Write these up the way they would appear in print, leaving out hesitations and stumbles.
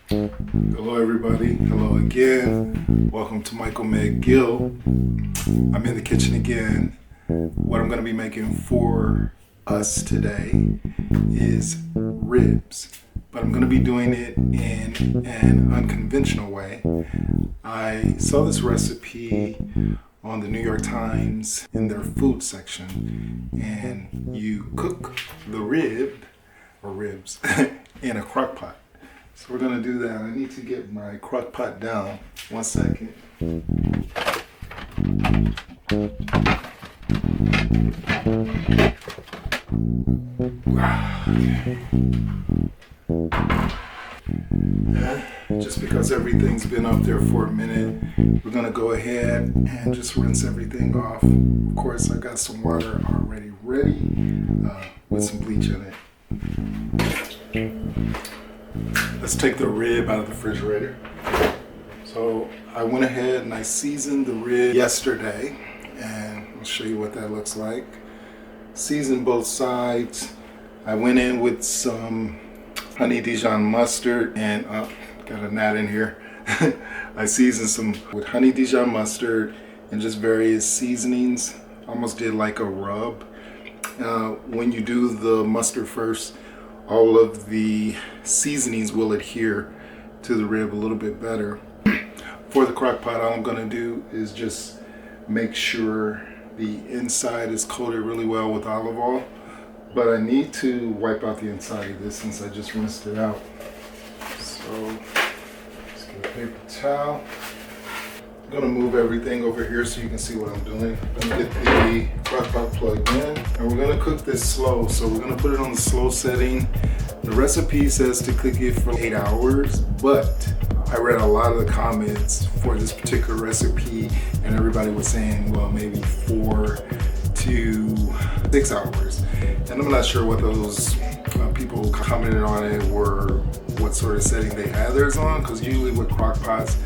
Hello everybody, hello again. Welcome to Michael McGill. I'm in the kitchen again. What I'm going to be making for us today is ribs, but I'm going to be doing it in an unconventional way. I saw this recipe on the New York Times in their food section, and you cook the ribs in a crock pot. So we're gonna do that. I need to get my crock pot down. 1 second. Just because everything's been up there for a minute, we're gonna go ahead and just rinse everything off. Of course, I got some water already ready with some bleach in it. Let's take the rib out of the refrigerator. So I went ahead and I seasoned the rib yesterday, and I'll show you what that looks like. Seasoned both sides. I went in with some honey Dijon mustard, and got a gnat in here. I seasoned some with honey Dijon mustard and just various seasonings. Almost did like a rub. When you do the mustard first, all of the seasonings will adhere to the rib a little bit better. For the crock pot, all I'm gonna do is just make sure the inside is coated really well with olive oil, but I need to wipe out the inside of this since I just rinsed it out. So let's get a paper towel. I'm gonna move everything over here so you can see what I'm doing. I'm gonna get the crock pot plugged in, and we're gonna cook this slow. So we're gonna put it on the slow setting. The recipe says to cook it for 8 hours, but I read a lot of the comments for this particular recipe, and everybody was saying, well, maybe 4 to 6 hours. And I'm not sure what those people who commented on it were, what sort of setting they had theirs on, because usually with crock pots,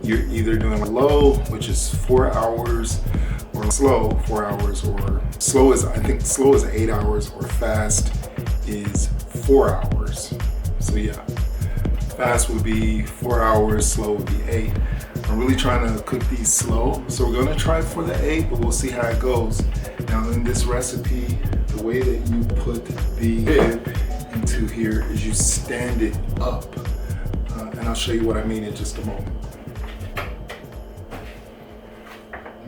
you're either doing low, which is 4 hours, or slow 4 hours, or slow is, I think slow is 8 hours, or fast is 4 hours. So yeah, fast would be 4 hours, slow would be 8. I'm really trying to cook these slow, so we're gonna try for the 8, but we'll see how it goes. Now in this recipe, the way that you put the rib into here is you stand it up, and I'll show you what I mean in just a moment.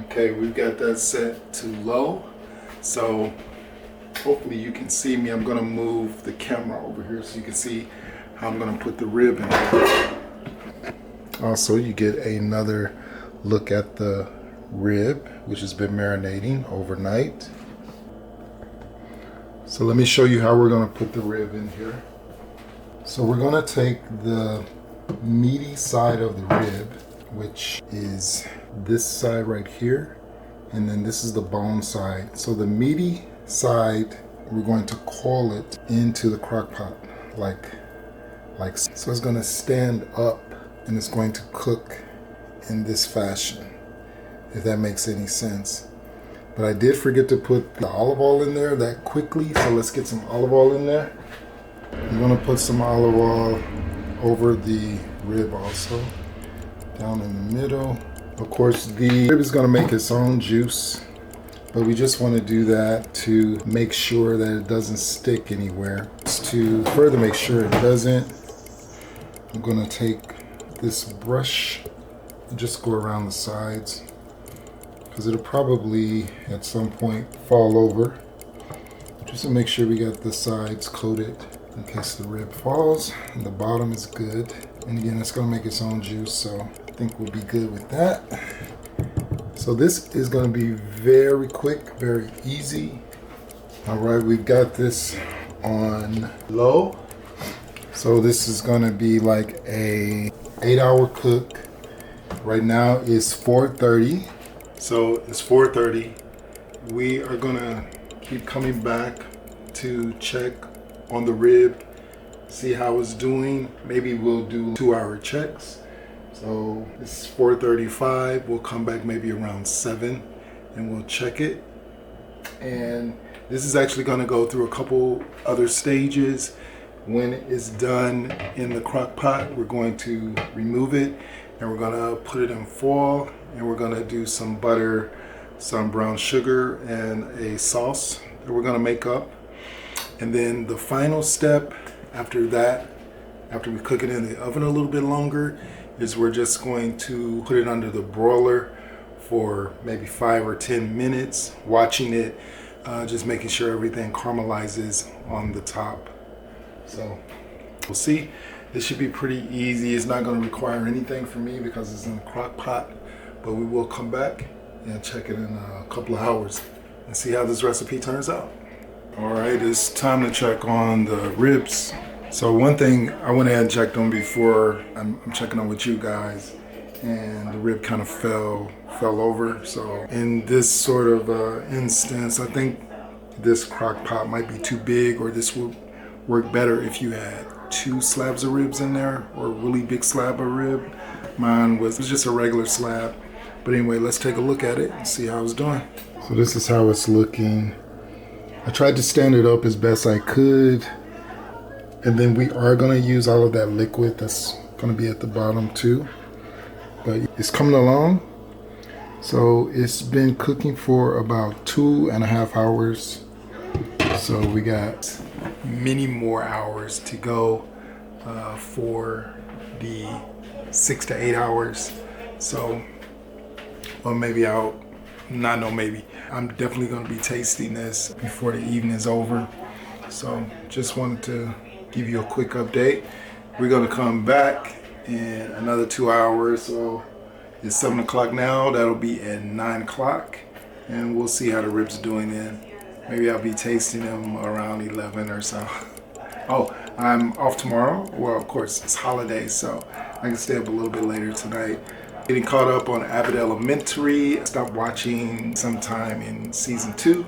Okay, we've got that set to low, so hopefully you can see me. I'm gonna move the camera over here so you can see how I'm gonna put the rib in. Also, you get another look at the rib, which has been marinating overnight. So let me show you how we're gonna put the rib in here. So we're gonna take the meaty side of the rib, which is this side right here, and then this is the bone side. So the meaty side, we're going to coil it into the crock pot like so. So it's going to stand up, and it's going to cook in this fashion, if that makes any sense. But I did forget to put the olive oil in there that quickly, so let's get some olive oil in there. I'm going to put some olive oil over the rib also, down in the middle. Of course, the rib is going to make its own juice, but we just want to do that to make sure that it doesn't stick anywhere. To further make sure it doesn't, I'm going to take this brush and just go around the sides, because it'll probably at some point fall over. Just to make sure we got the sides coated in case the rib falls, and the bottom is good. And again, it's going to make its own juice, so I think we'll be good with that. So this is going to be very quick, very easy. All right, we've got this on low. So this is going to be like a 8-hour cook. Right now it's 4:30. So it's 4:30. We are going to keep coming back to check on the rib, see how it's doing. Maybe we'll do 2-hour checks. So it's 4:35. We'll come back maybe around 7 and we'll check it. And This is actually going to go through a couple other stages. When it's done in the crock pot, we're going to remove it and we're going to put it in foil, and we're going to do some butter, some brown sugar, and a sauce that we're going to make up. And then the final step after that, after we cook it in the oven a little bit longer, is we're just going to put it under the broiler for maybe 5 or 10 minutes, watching it, just making sure everything caramelizes on the top. So we'll see. This should be pretty easy. It's not going to require anything from me because it's in a crock pot, but we will come back and check it in a couple of hours and see how this recipe turns out. All right, it's time to check on the ribs. So one thing I went ahead and checked on before I'm checking on with you guys, and the rib kind of fell over. So in this sort of instance, I think this crock pot might be too big, or this would work better if you had 2 slabs of ribs in there, or a really big slab of rib. Mine was just a regular slab. But anyway, let's take a look at it and see how it's doing. So this is how it's looking. I tried to stand it up as best I could. And then we are going to use all of that liquid that's going to be at the bottom too. But it's coming along. So it's been cooking for about 2.5 hours. So we got many more hours to go for the 6 to 8 hours. So, well, maybe I'm definitely going to be tasting this before the evening is over. So just wanted to give you a quick update. We're going to come back in another 2 hours. So it's 7 o'clock now. That'll be at 9 o'clock. And we'll see how the ribs are doing then. Maybe I'll be tasting them around 11 or so. Oh, I'm off tomorrow. Well, of course, it's holidays, so I can stay up a little bit later tonight. Getting caught up on Abbott Elementary. I stopped watching sometime in season 2.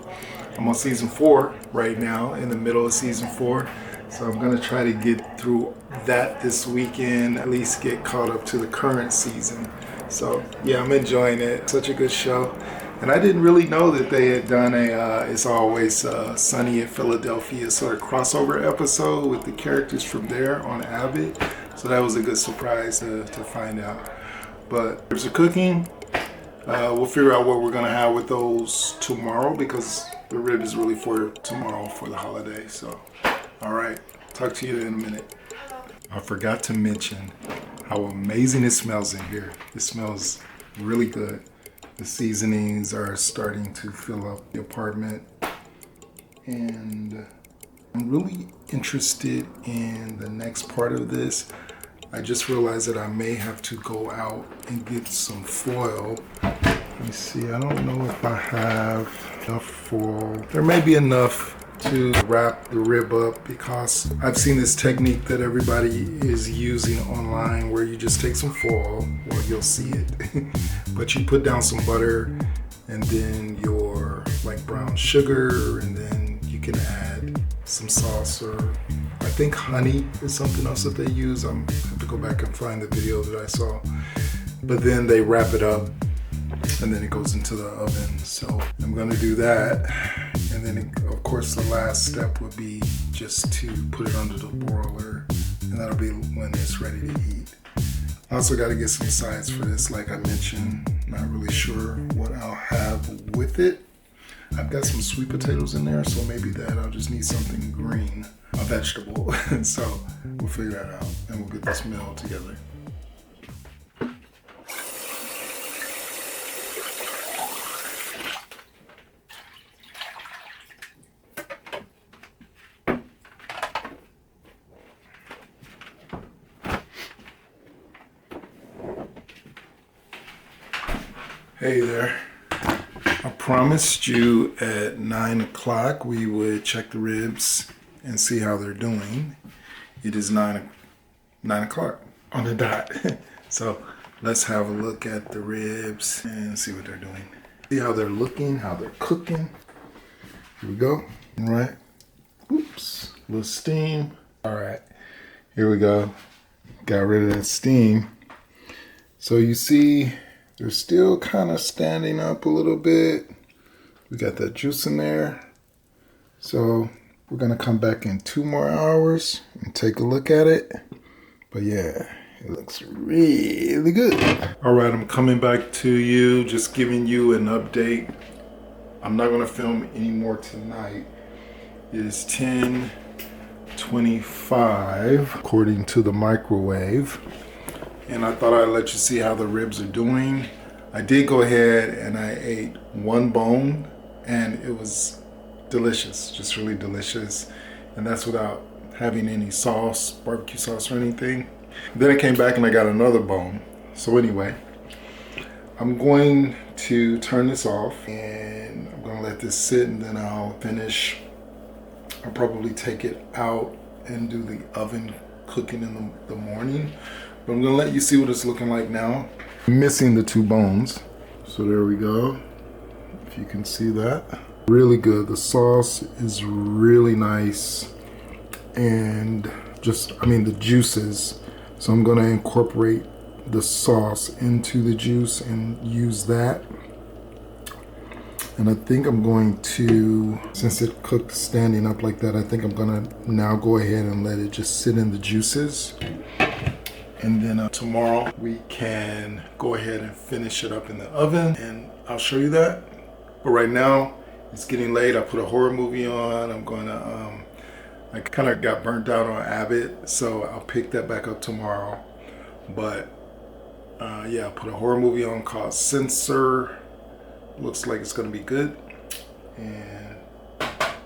I'm on season 4 right now, in the middle of season 4. So I'm going to try to get through that this weekend, at least get caught up to the current season. So yeah, I'm enjoying it. Such a good show. And I didn't really know that they had done a It's Always Sunny in Philadelphia sort of crossover episode with the characters from there on Abbott. So that was a good surprise to find out. But ribs are cooking. We'll figure out what we're going to have with those tomorrow, because the rib is really for tomorrow for the holiday. So, all right. Talk to you in a minute. I forgot to mention how amazing it smells in here. It smells really good. The seasonings are starting to fill up the apartment, and I'm really interested in the next part of this. I just realized that I may have to go out and get some foil. Let me see, I don't know if I have enough foil. There may be enough to wrap the rib up, because I've seen this technique that everybody is using online where you just take some foil, or you'll see it, but you put down some butter and then your like brown sugar, and then you can add some sauce, or I think honey is something else that they use. I have to go back and find the video that I saw. But then they wrap it up and then it goes into the oven. So I'm gonna do that. And then of course the last step would be just to put it under the broiler, and that'll be when it's ready to eat. I also gotta get some sides for this, like I mentioned. Not really sure what I'll have with it. I've got some sweet potatoes in there, so maybe that I'll just need something green, a vegetable. So we'll figure that out and we'll get this meal together. Hey there. I promised you at 9 o'clock we would check the ribs and see how they're doing. It is 9 o'clock on the dot. So let's have a look at the ribs and see what they're doing. See how they're looking, how they're cooking. Here we go. All right. Oops. A little steam. All right. Here we go. Got rid of that steam. So you see, they're still kind of standing up a little bit. We got that juice in there. So we're gonna come back in 2 more hours and take a look at it. But yeah, it looks really good. All right, I'm coming back to you, just giving you an update. I'm not gonna film anymore tonight. It is 10:25 according to the microwave. And I thought I'd let you see how the ribs are doing. I did go ahead and I ate 1 bone and it was delicious, just really delicious. And that's without having any sauce, barbecue sauce or anything. Then I came back and I got another bone. So anyway, I'm going to turn this off and I'm gonna let this sit and then I'll finish. I'll probably take it out and do the oven cooking in the morning. But I'm gonna let you see what it's looking like now. I'm missing the 2 bones. So there we go. If you can see that. Really good. The sauce is really nice. And the juices. So I'm gonna incorporate the sauce into the juice and use that. And I think I'm going to, since it cooked standing up like that, I think I'm gonna now go ahead and let it just sit in the juices. And then tomorrow we can go ahead and finish it up in the oven and I'll show you that. But right now it's getting late. I put a horror movie on. I'm gonna, I kind of got burnt out on Abbott, so I'll pick that back up tomorrow. But yeah, I put a horror movie on called Censor. Looks like it's gonna be good. And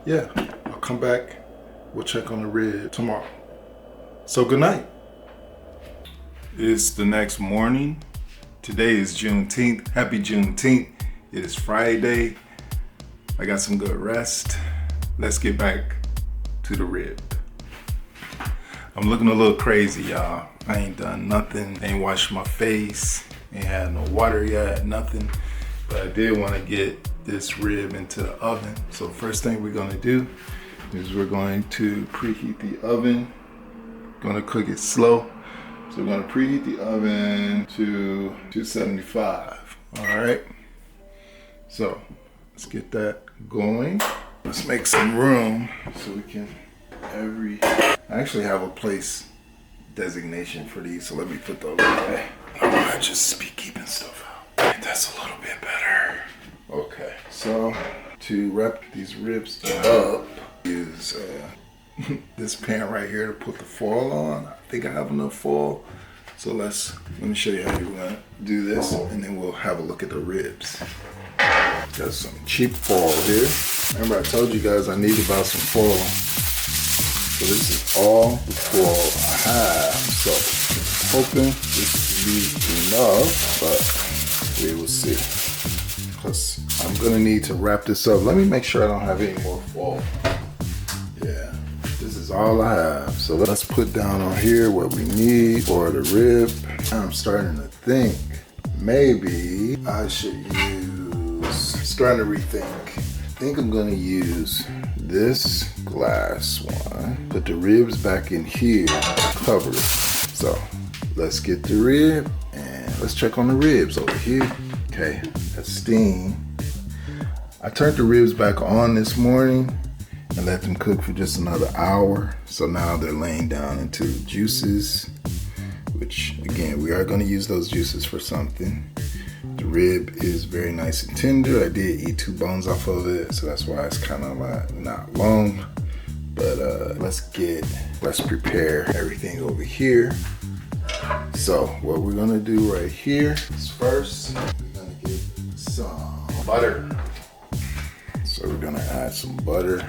yeah, I'll come back. We'll check on the rib tomorrow. So good night. It's the next morning. Today is Juneteenth. Happy Juneteenth. It is Friday. I got some good rest. Let's get back to the rib. I'm looking a little crazy, y'all. I ain't done nothing. Ain't washed my face. Ain't had no water yet, nothing. But I did want to get this rib into the oven. So first thing we're gonna do is we're going to preheat the oven. Gonna cook it slow. So we're gonna preheat the oven to 275, all right? So let's get that going. Let's make some room so we can, I actually have a place designation for these, so let me put those away. I might just be keeping stuff out. That's a little bit better. Okay, so to wrap these ribs up, use this pan right here to put the foil on. I think I have enough foil. So let me show you how you're gonna do this and then we'll have a look at the ribs. Got some cheap foil here. Remember I told you guys I need to buy some foil. So this is all the foil I have. So I'm hoping this will be enough, but we will see. Because I'm gonna need to wrap this up. Let me make sure I don't have any more foil. Yeah. This is all I have. So let's put down on here what we need for the rib. I'm starting to think maybe I should starting to rethink. I think I'm gonna use this glass one, put the ribs back in here, cover it. So let's get the rib and let's check on the ribs over here. Okay, that's steam. I turned the ribs back on this morning and let them cook for just another hour. So now they're laying down into the juices, which again, we are gonna use those juices for something. The rib is very nice and tender. I did eat 2 bones off of it, so that's why it's kind of not long. But let's prepare everything over here. So what we're gonna do right here is first, we're gonna get some butter. So we're gonna add some butter.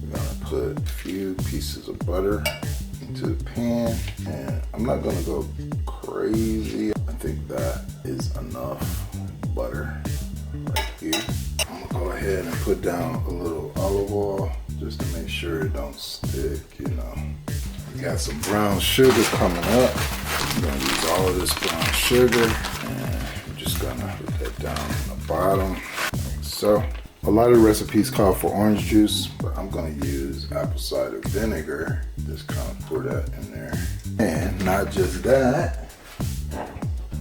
We're gonna put a few pieces of butter into the pan, and I'm not gonna go crazy. I think that is enough butter right here. I'm gonna go ahead and put down a little olive oil just to make sure it don't stick, you know. We got some brown sugar coming up. I'm gonna use all of this brown sugar, and I'm just gonna put that down on the bottom, like so. A lot of recipes call for orange juice, but I'm gonna use apple cider vinegar. Just kind of pour that in there. And not just that,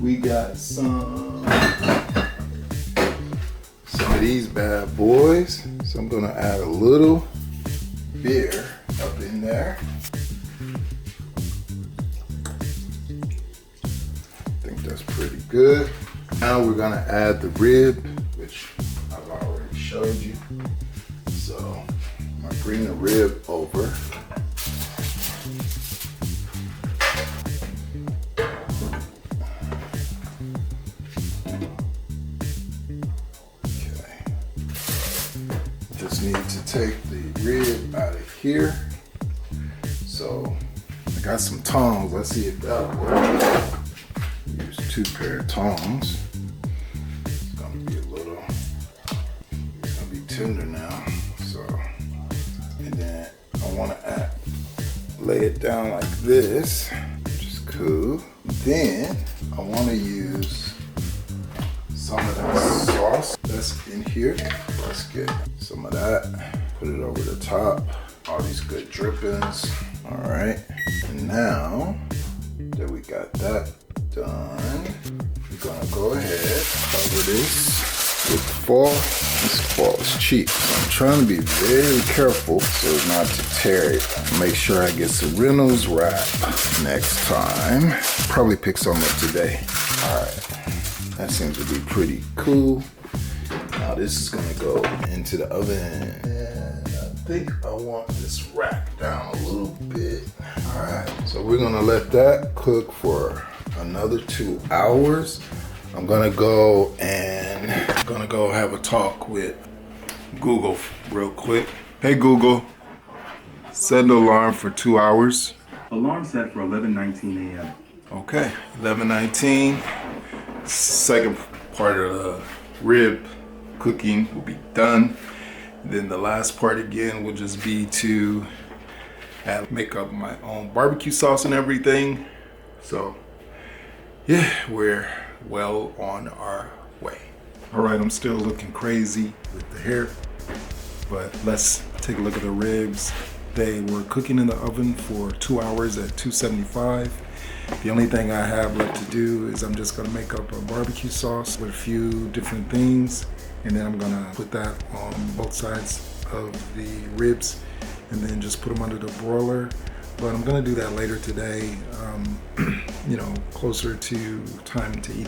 we got some some of these bad boys. So I'm gonna add a little beer up in there. I think that's pretty good. Now we're gonna add the rib, which I've already showed you. So I'm gonna bring the rib over. Just need to take the rib out of here. So I got some tongs. Let's see if that'll work. Use 2 pair of tongs. It's gonna be tender now. So, and then I wanna lay it down like this, which is cool. Then I wanna use some of that sauce that's in here. Let's get some of that, put it over the top. All these good drippings. All right, and now that we got that done, we're gonna go ahead, cover this with foil. This foil is cheap, so I'm trying to be very careful so as not to tear it. Make sure I get some Reynolds wrap next time. Probably pick some up today. All right, that seems to be pretty cool. Now this is gonna go into the oven, and I think I want this wrapped down a little bit. All right, so we're gonna let that cook for another 2 hours. I'm gonna go have a talk with Google real quick. Hey Google, set the alarm for 2 hours. Alarm set for 11:19 a.m. Okay, 11:19. Second part of the rib cooking will be done. Then the last part again will just be to make up my own barbecue sauce and everything. So yeah, we're well on our way. All right, I'm still looking crazy with the hair, but let's take a look at the ribs. They were cooking in the oven for 2 hours at 275. The only thing I have left to do is I'm just gonna make up a barbecue sauce with a few different things, and then I'm gonna put that on both sides of the ribs and then just put them under the broiler. But I'm gonna do that later today, you know, closer to time to eat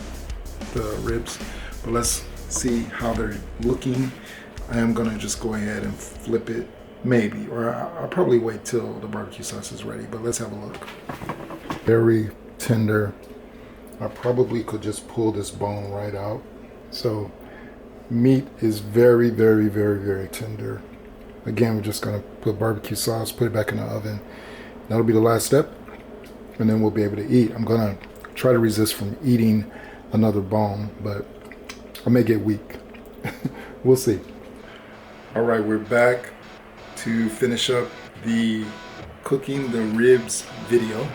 the ribs. But let's see how they're looking. I am gonna just go ahead and flip it, maybe, or I'll probably wait till the barbecue sauce is ready, but let's have a look. Very tender. I probably could just pull this bone right out. So meat is very, very, very, very tender. Again, we're just gonna put barbecue sauce, put it back in the oven. That'll be the last step, and then we'll be able to eat. I'm gonna try to resist from eating another bone, but I may get weak. We'll see. All right, we're back to finish up the cooking the ribs video.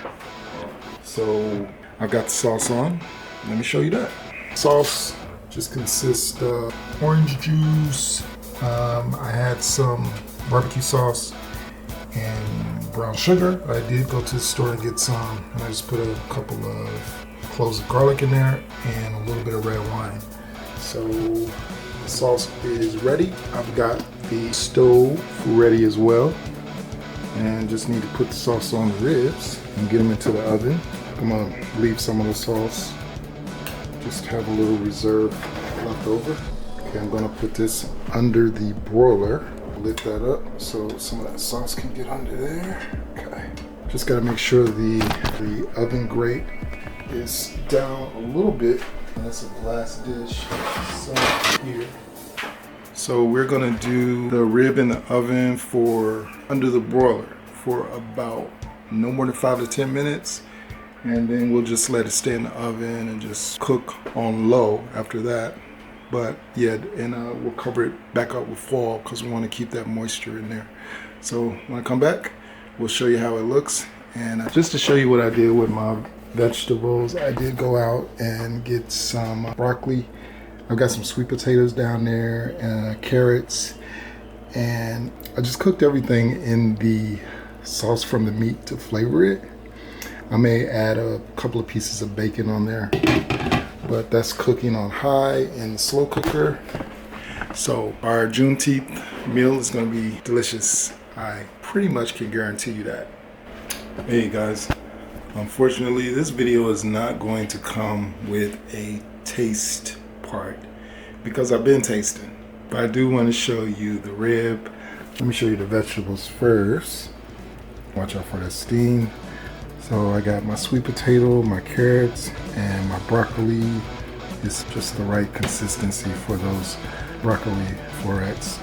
So I've got the sauce on. Let me show you that. Sauce just consists of orange juice. I had some barbecue sauce and brown sugar. I did go to the store and get some, and I just put a couple of cloves of garlic in there and a little bit of red wine. So the sauce is ready. I've got the stove ready as well, and just need to put the sauce on the ribs and get them into the oven. I'm gonna leave some of the sauce, just have a little reserve left over. Okay, I'm gonna put this under the broiler. Lift that up so some of that sauce can get under there. Okay, just gotta make sure the oven grate is down a little bit. That's a glass dish. So here. So we're gonna do the rib in the oven for under the broiler for about no more than 5 to 10 minutes. And then we'll just let it stay in the oven and just cook on low after that. But yeah, and we'll cover it back up with foil because we want to keep that moisture in there. So when I come back, we'll show you how it looks. And just to show you what I did with my vegetables, I did go out and get some broccoli. I've got some sweet potatoes down there and carrots. And I just cooked everything in the sauce from the meat to flavor it. I may add a couple of pieces of bacon on there, but that's cooking on high in the slow cooker. So our Juneteenth meal is going to be delicious. I pretty much can guarantee you that. Hey guys, unfortunately this video is not going to come with a taste part because I've been tasting. But I do want to show you the rib. Let me show you the vegetables first. Watch out for the steam. So I got my sweet potato, my carrots, and my broccoli. It's just the right consistency for those broccoli florets.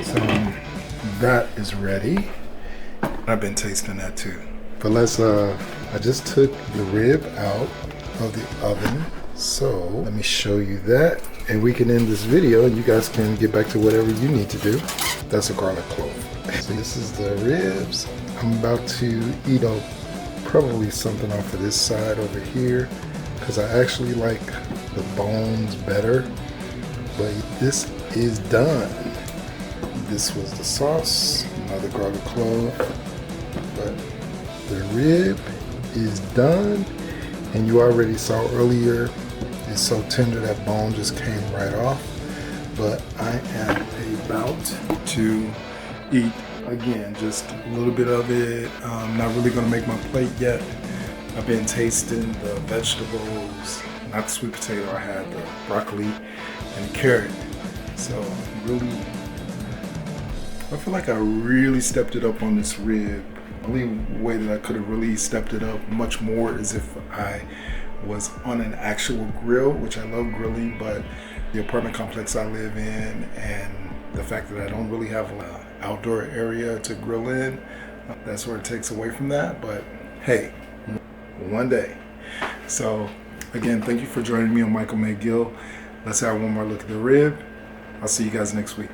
So that is ready. I've been tasting that too. But I just took the rib out of the oven. So let me show you that. And we can end this video and you guys can get back to whatever you need to do. That's a garlic clove. So this is the ribs. I'm about to eat up probably something off of this side over here because I actually like the bones better. But this is done. This was the sauce, another garlic clove. But the rib is done. And you already saw earlier, it's so tender that bone just came right off. But I am about to eat again, just a little bit of it. I'm not really gonna make my plate yet. I've been tasting the vegetables, not the sweet potato. I had the broccoli and the carrot. So really, I feel like I really stepped it up on this rib. The only way that I could have really stepped it up much more is if I was on an actual grill, which I love grilling, but the apartment complex I live in and the fact that I don't really have an outdoor area to grill in, that's where it takes away from that. But hey, one day. So again, thank you for joining me on Michael McGill. Let's have one more look at the rib. I'll see you guys next week.